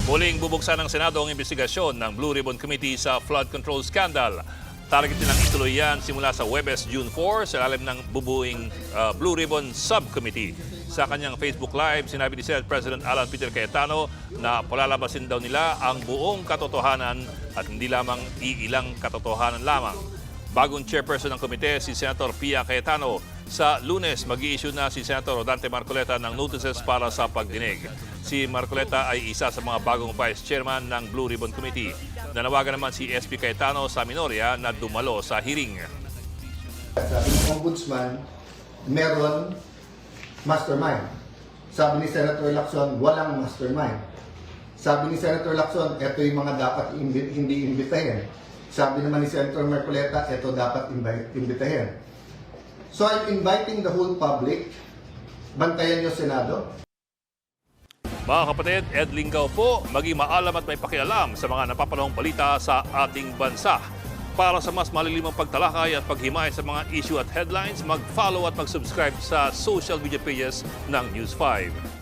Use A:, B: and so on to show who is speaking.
A: Muling bubuksan ng Senado ang investigasyon ng Blue Ribbon Committee sa flood control scandal. Target nilang ituloy yan simula sa Huwebes, June 4 sa ilalim ng bubuing Blue Ribbon Subcommittee. Sa kanyang Facebook Live, sinabi ni Senate President Alan Peter Cayetano na palalabasin daw nila ang buong katotohanan at hindi lamang iilang katotohanan lamang. Bagong chairperson ng komite, si Senator Pia Cayetano. Sa Lunes, mag-i-issue na si Senator Rodante Marcoleta ng notices para sa pagdinig. Si Marcoleta ay isa sa mga bagong vice chairman ng Blue Ribbon Committee. Nanawagan naman si SP Cayetano sa minorya na dumalo sa hearing.
B: Sabi ng Ombudsman, meron mastermind. Sabi ni Senator Lacson, walang mastermind. Sabi ni Senator Lacson, ito yung mga dapat hindi imbitahin. Sabi naman ni Senator Marcoleta, ito dapat imbitahin. So I'm inviting the whole public, bantayan niyo Senado.
A: Mga kapatid, Ed Lingaw po, maging maalam at may pakialam sa mga napapanahong balita sa ating bansa. Para sa mas malilimang pagtalakay at paghimay sa mga issue at headlines, mag-follow at mag-subscribe sa social media pages ng News 5.